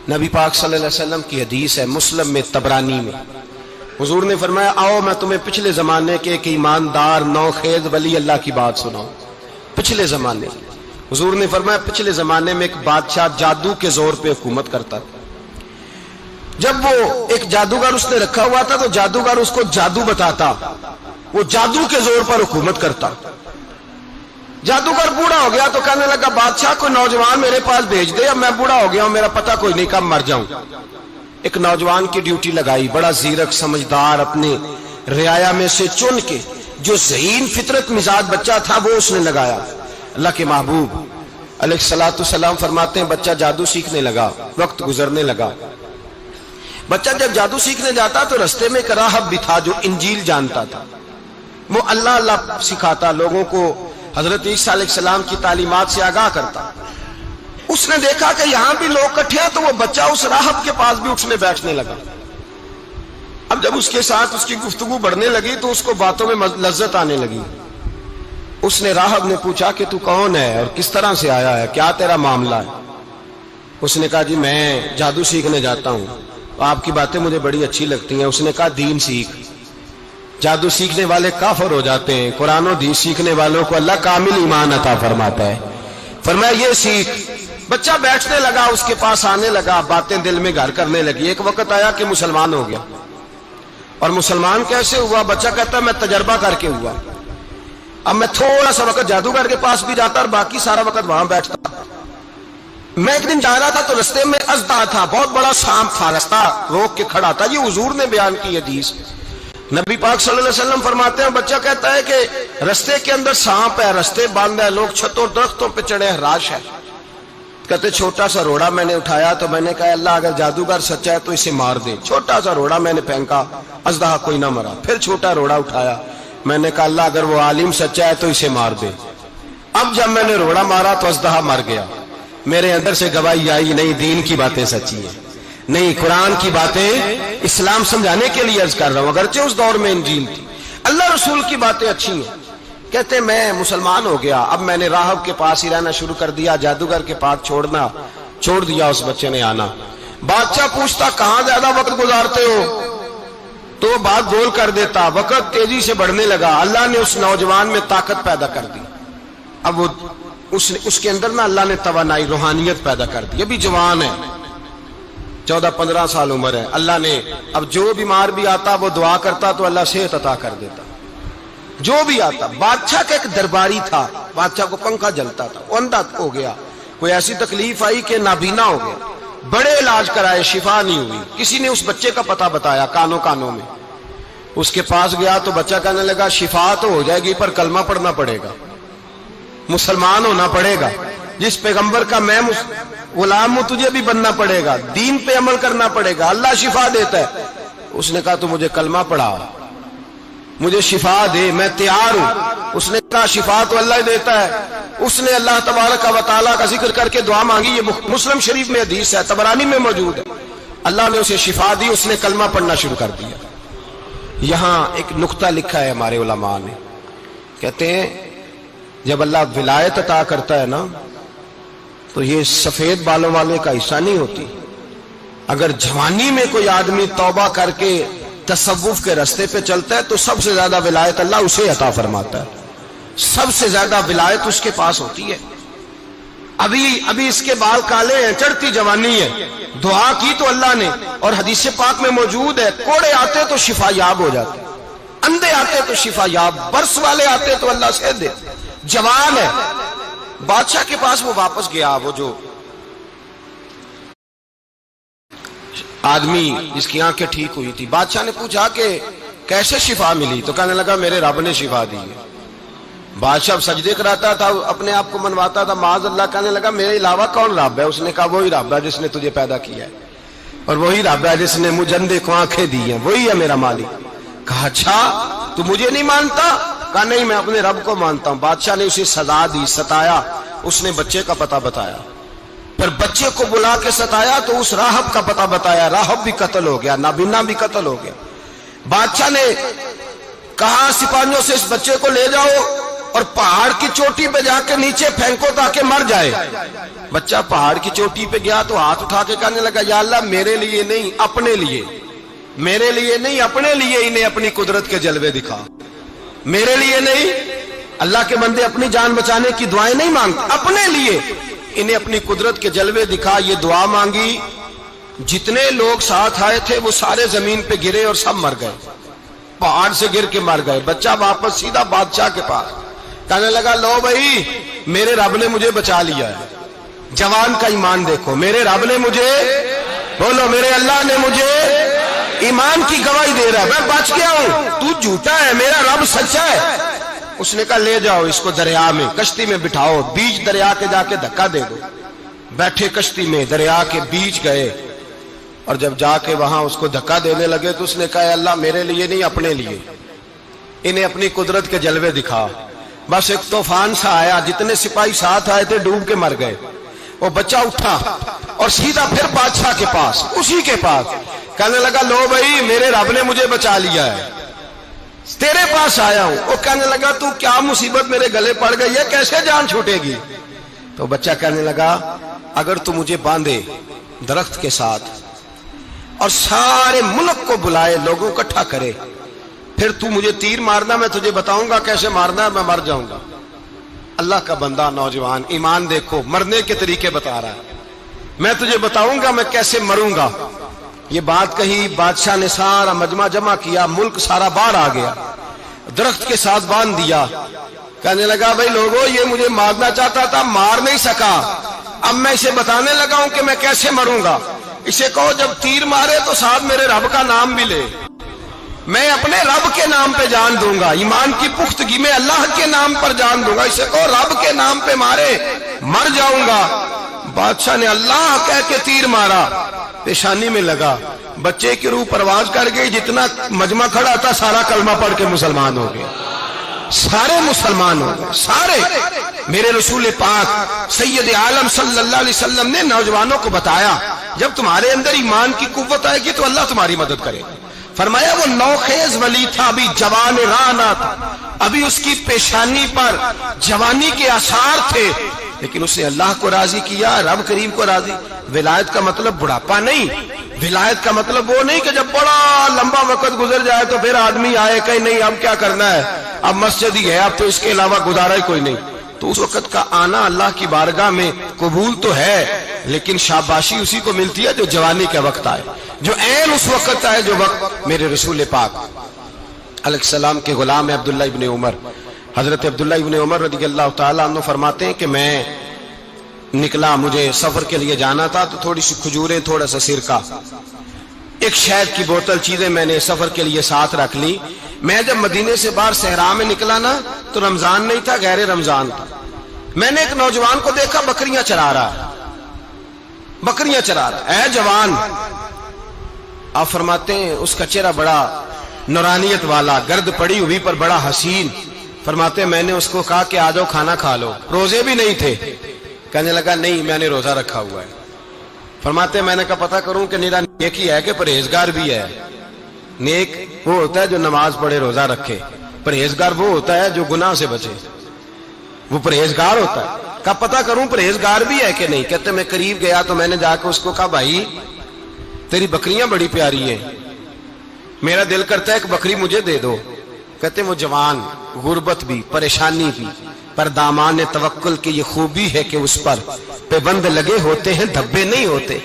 نبی پاک صلی اللہ علیہ وسلم کی حدیث ہے مسلم میں طبرانی میں، حضور نے فرمایا آؤ میں تمہیں پچھلے زمانے کے ایک ایماندار نوخیز ولی اللہ کی بات سناؤں۔ پچھلے زمانے حضور نے فرمایا پچھلے زمانے میں ایک بادشاہ جادو کے زور پہ حکومت کرتا تھا۔ جب وہ ایک جادوگر اس نے رکھا ہوا تھا تو جادوگر اس کو جادو بتاتا، وہ جادو کے زور پر حکومت کرتا۔ جادوگر بوڑھا ہو گیا تو کہنے لگا بادشاہ کوئی نوجوان میرے پاس بھیج دے، اب میں بوڑھا ہو گیا ہوں میرا پتہ کوئی نہیں کب مر جاؤں۔ ایک نوجوان کی ڈیوٹی لگائی، بڑا زیرک سمجھدار، اپنے رعایا میں سے چن کے جو ذہین فطرت مزاج بچہ تھا وہ اس نے لگایا۔ اللہ کے محبوب علیہ الصلوۃ والسلام فرماتے ہیں بچہ جادو سیکھنے لگا، وقت گزرنے لگا۔ بچہ جب جادو سیکھنے جاتا تو رستے میں ایک راہب بھی تھا جو انجیل جانتا تھا، وہ اللہ اللہ سکھاتا، لوگوں کو حضرت عیسیٰ علیہ السلام کی تعلیمات سے آگاہ کرتا۔ اس نے دیکھا کہ یہاں بھی لوگ کٹھے ہیں تو وہ بچہ اس راہب کے پاس بھی اٹھنے بیٹھنے لگا۔ اب جب اس کے ساتھ اس کی گفتگو بڑھنے لگی تو اس کو باتوں میں لذت آنے لگی۔ اس نے راہب نے پوچھا کہ تو کون ہے اور کس طرح سے آیا ہے، کیا تیرا معاملہ ہے؟ اس نے کہا جی میں جادو سیکھنے جاتا ہوں، آپ کی باتیں مجھے بڑی اچھی لگتی ہیں۔ اس نے کہا دین سیکھ، جادو سیکھنے والے کافر ہو جاتے ہیں، قرآن و حدیث سیکھنے والوں کو اللہ کامل ایمان عطا فرماتا ہے۔ فرمایا یہ سیکھ۔ بچہ بیٹھنے لگا، اس کے پاس آنے لگا، باتیں دل میں گھر کرنے لگی۔ ایک وقت آیا کہ مسلمان ہو گیا، اور مسلمان کیسے ہوا؟ بچہ کہتا ہے میں تجربہ کر کے ہوا، اب میں تھوڑا سا وقت جادوگر کے پاس بھی جاتا اور باقی سارا وقت وہاں بیٹھتا۔ میں ایک دن جا رہا تھا تو رستے میں اژدہا تھا، بہت بڑا سانپ تھا، رستہ روک کے کھڑا تھا۔ یہ حضور نے بیان کی حدیث۔ نبی پاک صلی اللہ علیہ وسلم فرماتے ہیں بچہ کہتا ہے کہ رستے کے اندر سانپ ہے، رستے بند ہے، لوگ چھتوں درختوں پہ چڑھے ہیں، راش ہے۔ کہتے چھوٹا سا روڑا میں نے اٹھایا تو میں نے کہا اللہ اگر جادوگر سچا ہے تو اسے مار دے۔ چھوٹا سا روڑا میں نے پھینکا، اژدہا کوئی نہ مرا۔ پھر چھوٹا روڑا اٹھایا، میں نے کہا اللہ اگر وہ عالم سچا ہے تو اسے مار دے۔ اب جب میں نے روڑا مارا تو اژدہا مر گیا۔ میرے اندر سے گواہی آئی نہیں دین کی باتیں سچی ہیں، نہیں قرآن کی باتیں اسلام سمجھانے کے لیے عرض کر رہا ہوں، اگرچہ اس دور میں انجیل تھی، اللہ رسول کی باتیں اچھی ہیں۔ کہتے میں مسلمان ہو گیا، اب میں نے راہب کے پاس ہی رہنا شروع کر دیا، جادوگر کے پاس چھوڑ دیا۔ اس بچے نے آنا، بادشاہ پوچھتا کہاں زیادہ وقت گزارتے ہو تو وہ بات گول کر دیتا۔ وقت تیزی سے بڑھنے لگا، اللہ نے اس نوجوان میں طاقت پیدا کر دی۔ اب وہ اس کے اندر نا اللہ نے توانائی روحانیت پیدا کر دی، ابھی جوان ہے، 14-15 سال عمر ہے۔ اللہ نے اب جو بیمار بھی آتا وہ دعا کرتا تو اللہ صحت عطا کر دیتا، جو بھی آتا۔ بادشاہ کا ایک درباری تھا، بادشاہ کو پنکھا جلتا تھا، وہ اندھا ہو گیا، کوئی ایسی تکلیف آئی کہ نابینا ہو گیا، بڑے علاج کرائے شفا نہیں ہوئی۔ کسی نے اس بچے کا پتہ بتایا کانوں میں، اس کے پاس گیا تو بچہ کہنے لگا شفا تو ہو جائے گی پر کلمہ پڑھنا پڑے گا، مسلمان ہونا پڑے گا، جس پیغمبر کا میں غلام ہوں تجھے بھی بننا پڑے گا، دین پہ عمل کرنا پڑے گا، اللہ شفا دیتا ہے۔ اس نے کہا تو مجھے کلمہ پڑھا، مجھے شفا دے، میں تیار ہوں۔ اس نے کہا شفا تو اللہ ہی دیتا ہے۔ اس نے اللہ تبارک و تعالیٰ کا ذکر کر کے دعا مانگی، یہ مسلم شریف میں حدیث ہے، طبرانی میں موجود ہے۔ اللہ نے اسے شفا دی، اس نے کلمہ پڑھنا شروع کر دیا۔ یہاں ایک نقطہ لکھا ہے ہمارے علماء نے، کہتے ہیں جب اللہ ولایت عطا کرتا ہے نا تو یہ سفید بالوں والے کا حصہ نہیں ہوتی۔ اگر جوانی میں کوئی آدمی توبہ کر کے تصوف کے راستے پہ چلتا ہے تو سب سے زیادہ ولایت اللہ اسے عطا فرماتا ہے، سب سے زیادہ ولایت اس کے پاس ہوتی ہے۔ ابھی اس کے بال کالے ہیں، چڑھتی جوانی ہے، دعا کی تو اللہ نے، اور حدیث پاک میں موجود ہے کوڑے آتے تو شفا یاب ہو جاتے، اندھے آتے تو شفا یاب، برس والے آتے تو اللہ سے دے۔ جوان ہے، بادشاہ کے پاس وہ واپس گیا، وہ جو آدمی جس کی آنکھیں ٹھیک ہوئی تھی۔ بادشاہ نے پوچھا کہ کیسے شفا ملی؟ تو کہنے لگا میرے رب نے شفا دی ہے۔ بادشاہ سجدے کراتا تھا، اپنے آپ کو منواتا تھا، معاذ اللہ، کہنے لگا میرے علاوہ کون رب ہے؟ اس نے کہا وہی رب ہے جس نے تجھے پیدا کیا ہے، اور وہی رب ہے جس نے مجھے اندھے کو آنکھیں دی ہیں، وہی ہے میرا مالک۔ کہا اچھا تو مجھے نہیں مانتا؟ کہا نہیں میں اپنے رب کو مانتا ہوں۔ بادشاہ نے اسے سزا دی، ستایا، اس نے بچے کا پتہ بتایا، پھر بچے کو بلا کے ستایا تو اس راہب کا پتہ بتایا، راہب بھی قتل ہو گیا، نابینا بھی قتل ہو گیا۔ بادشاہ نے کہا سپاہیوں سے اس بچے کو لے جاؤ اور پہاڑ کی چوٹی پہ جا کے نیچے پھینکو تاکہ مر جائے۔ بچہ پہاڑ کی چوٹی پہ گیا تو ہاتھ اٹھا کے کہنے لگا یا اللہ میرے لیے نہیں اپنے لیے، میرے لیے نہیں اپنے لیے انہیں اپنی قدرت کے جلوے دکھا، میرے لیے نہیں۔ اللہ کے بندے اپنی جان بچانے کی دعائیں نہیں مانگتے، اپنے لیے انہیں اپنی قدرت کے جلوے دکھا، یہ دعا مانگی۔ جتنے لوگ ساتھ آئے تھے وہ سارے زمین پہ گرے اور سب مر گئے، پہاڑ سے گر کے مر گئے۔ بچہ واپس سیدھا بادشاہ کے پاس کہنے لگا لو بھائی میرے رب نے مجھے بچا لیا ہے۔ جوان کا ایمان دیکھو، میرے رب نے مجھے، بولو میرے اللہ نے مجھے ایمان کی گواہی دے رہا ہے، میں بچ گیا ہوں، تو جھوٹا ہے میرا رب سچا ہے۔ اس نے کہا لے جاؤ اس کو دریا میں، کشتی میں بٹھاؤ، بیچ دریا کے جا کے دھکا دے دو۔ بیٹھے کشتی میں، دریا کے بیچ گئے، اور جب جا کے وہاں اس کو دھکا دینے لگے تو اس نے کہا اللہ میرے لیے نہیں اپنے لیے انہیں اپنی قدرت کے جلوے دکھا۔ بس ایک طوفان سا آیا، جتنے سپاہی ساتھ آئے تھے ڈوب کے مر گئے۔ وہ بچہ اٹھا اور سیدھا پھر بادشاہ کے پاس، اسی کے پاس کہنے لگا لو بھائی میرے رب نے مجھے بچا لیا ہے، تیرے پاس آیا ہوں۔ وہ کہنے لگا تو کیا مصیبت میرے گلے پڑ گئی ہے، کیسے جان چھوٹے گی؟ تو بچہ کہنے لگا اگر تو مجھے باندھے درخت کے ساتھ اور سارے ملک کو بلائے، لوگوں اکٹھا کرے، پھر تو مجھے تیر مارنا، میں تجھے بتاؤں گا کیسے مارنا ہے، میں مر جاؤں گا۔ اللہ کا بندہ نوجوان ایمان دیکھو، مرنے کے طریقے بتا رہا ہے، میں تجھے بتاؤں گا میں کیسے مروں گا۔ یہ بات کہی، بادشاہ نے سارا مجمع جمع کیا، ملک سارا باہر آ گیا، درخت کے ساتھ باندھ دیا۔ کہنے لگا بھائی لوگوں یہ مجھے مارنا چاہتا تھا، مار نہیں سکا، اب میں اسے بتانے لگا ہوں کہ میں کیسے مروں گا۔ اسے کہو جب تیر مارے تو ساتھ میرے رب کا نام بھی لے، میں اپنے رب کے نام پہ جان دوں گا، ایمان کی پختگی میں اللہ کے نام پر جان دوں گا۔ اسے کہو رب کے نام پہ مارے، مر جاؤں گا۔ بادشاہ نے اللہ کہہ کے تیر مارا، پیشانی میں لگا، بچے کی روح پرواز کر گئی، جتنا مجمع کھڑا تھا سارا کلمہ پڑھ کے مسلمان ہو گئے، سارے مسلمان ہو گئے سارے۔ میرے رسول پاک سید عالم صلی اللہ علیہ وسلم نے نوجوانوں کو بتایا جب تمہارے اندر ایمان کی قوت آئے گی تو اللہ تمہاری مدد کرے۔ فرمایا وہ نوخیز ولی تھا، ابھی جوان رانا تھا، ابھی اس کی پیشانی پر جوانی کے آثار تھے، لیکن اس نے اللہ کو راضی کیا، رب کریم کو راضی۔ ولایت کا مطلب بڑھاپا نہیں، ولایت کا مطلب وہ نہیں کہ جب بڑا لمبا وقت گزر جائے تو پھر آدمی آئے کہ نہیں اب کیا کرنا ہے، اب مسجد ہی ہے، اب تو اس کے علاوہ گزارا ہی کوئی نہیں۔ تو اس وقت کا آنا اللہ کی بارگاہ میں قبول تو ہے، لیکن شاباشی اسی کو ملتی ہے جو جوانی کے وقت آئے، جو عین اس وقت آئے جو وقت میرے رسول پاک علیہ السلام کے غلام عبداللہ ابن عمر، حضرت عبداللہ ابن عمر رضی اللہ تعالیٰ عنہ فرماتے ہیں کہ میں نکلا، مجھے سفر کے لیے جانا تھا، تو تھوڑی سی کھجوریں، تھوڑا سا سرکہ، ایک شہد کی بوتل، چیزیں میں نے سفر کے لیے ساتھ رکھ لی۔ میں جب مدینے سے باہر صحرا میں نکلا نا تو رمضان نہیں تھا، غیر رمضان تھا۔ میں نے ایک نوجوان کو دیکھا بکریاں چرا رہا ہے، بکریاں چرا رہا ہے، اے جوان۔ آپ فرماتے ہیں اس کا چہرہ بڑا نورانیت والا، گرد پڑی ہوئی پر بڑا حسین۔ فرماتے ہیں میں نے اس کو کہا کہ آ جاؤ کھانا کھا لو، روزے بھی نہیں تھے۔ کہنے لگا نہیں میں نے روزہ رکھا ہوا ہے۔ فرماتے ہیں میں نے کہا پتہ کروں کہ نیرا نیک ہی ہے کہ پرہیزگار بھی ہے۔ نیک وہ ہوتا ہے جو نماز پڑھے روزہ رکھے، پرہیزگار وہ ہوتا ہے جو گناہ سے بچے، وہ پرہیزگار ہوتا ہے۔ کہا پتہ کروں پرہیزگار بھی ہے کہ نہیں؟ کہتے میں قریب گیا تو میں نے جا کے اس کو کہا بھائی تیری بکریاں بڑی پیاری ہیں، میرا دل کرتا ہے ایک بکری مجھے دے دو۔ کہتے وہ جوان، غربت بھی، پریشانی بھی، پر دامان توکل کی یہ خوبی ہے کہ اس پر پابند لگے ہوتے ہیں، دھبے نہیں ہوتے۔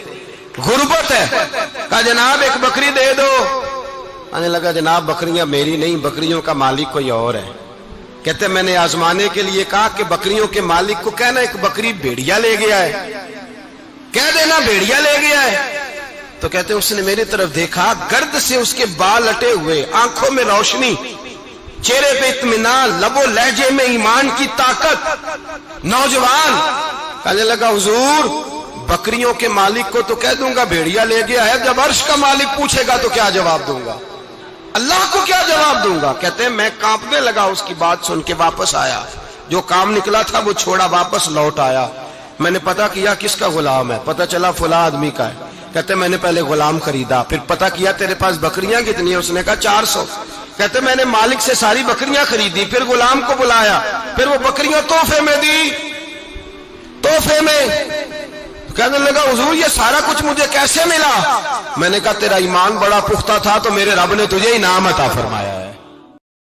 غربت ہے، کہا جناب ایک بکری دے دو۔ آنے لگا جناب بکریاں میری نہیں، بکریوں کا مالک کوئی اور ہے۔ کہتے میں نے آزمانے کے لیے کہا کہ بکریوں کے مالک کو کہنا ایک بکری بھیڑیا لے گیا ہے، کہہ دینا بھیڑیا لے گیا ہے۔ تو کہتے اس نے میری طرف دیکھا، گرد سے اس کے بال لٹے ہوئے، آنکھوں میں روشنی، چہرے پہ اطمینان، لب و لہجے میں ایمان کی طاقت۔ نوجوان کہنے لگا حضور بکریوں کے مالک کو تو کہہ دوں گا بھیڑیا لے گیا ہے، جب عرش کا مالک پوچھے گا تو کیا جواب دوں گا، اللہ کو کیا جواب دوں گا؟ کہتے ہیں میں کانپنے لگا، اس کی بات سن کے واپس آیا، جو کام نکلا تھا وہ چھوڑا، واپس لوٹ آیا۔ میں نے پتہ کیا کس کا غلام ہے، پتہ چلا فلاں آدمی کا ہے۔ کہتے میں نے پہلے غلام خریدا، پھر پتہ کیا تیرے پاس بکریاں کتنی ہیں؟ اس نے کہا 400۔ کہتے میں نے مالک سے ساری بکریاں خریدی، پھر غلام کو بلایا، پھر وہ بکریاں تحفے میں دی، تحفے میں کہنے لگا حضور یہ سارا کچھ مجھے کیسے ملا؟ میں نے کہا تیرا ایمان بڑا پختہ تھا تو میرے رب نے تجھے انعام عطا فرمایا ہے۔